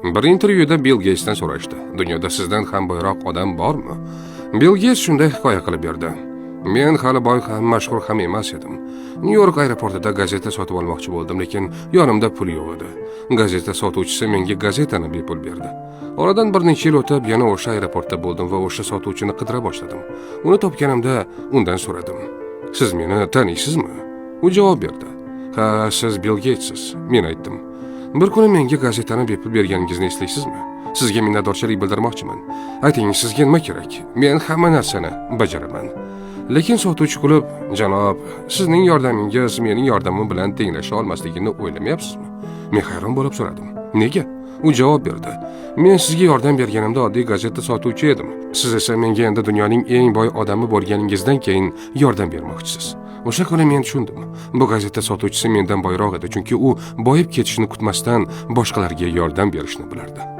Bir intervyuda Bill Gatesdan so'rashdi. Dunyoda sizdan ham boyroq odam bormi? Bill Gates shunday hikoya qilib berdi. Men hali boy ham, mashhur ham emas edim. Nyu-York aeroportida gazeta sotib olmoqchi bo'ldim, lekin yonimda pul yo'q edi. Gazeta sotuvchisi menga gazetani bepul berdi. Oradan bir necha yil o'tib, yana o'sha aeroportda bo'ldim va o'sha sotuvchini qidira boshladim. Uni topganimda undan so'radim: "Siz meni taniysizmi?" U javob berdi: "Ha, siz Bill Gatesiz." Men aytdim: "Bir kuni menga gazetani bepul berganingizni eslaysizmi? Sizga minnatdorchilik bildirmoqchiman. Ayting, sizga nima kerak? Men hamma narsani bajaraman." Lekin sotuvchi kulib: "Janob, sizning yordamingiz mening yordamim bilan tenglasha olmasligini o'ylamayapsizmi?" Men hayron bo'lib so'radim: "Nega?" U javob berdi: "Men sizga yordam berganimda oddiy gazeta sotuvchi edim. Siz esa menga endi dunyoning eng boy odami bo'lganingizdan keyin yordam bermoqchisiz." O'sha kuni men tushundim. Bu gazeta sotuvchisi mendan boyroq edi, chunki u boyib ketishni kutmasdan boshqalarga yordam berishni bilardi.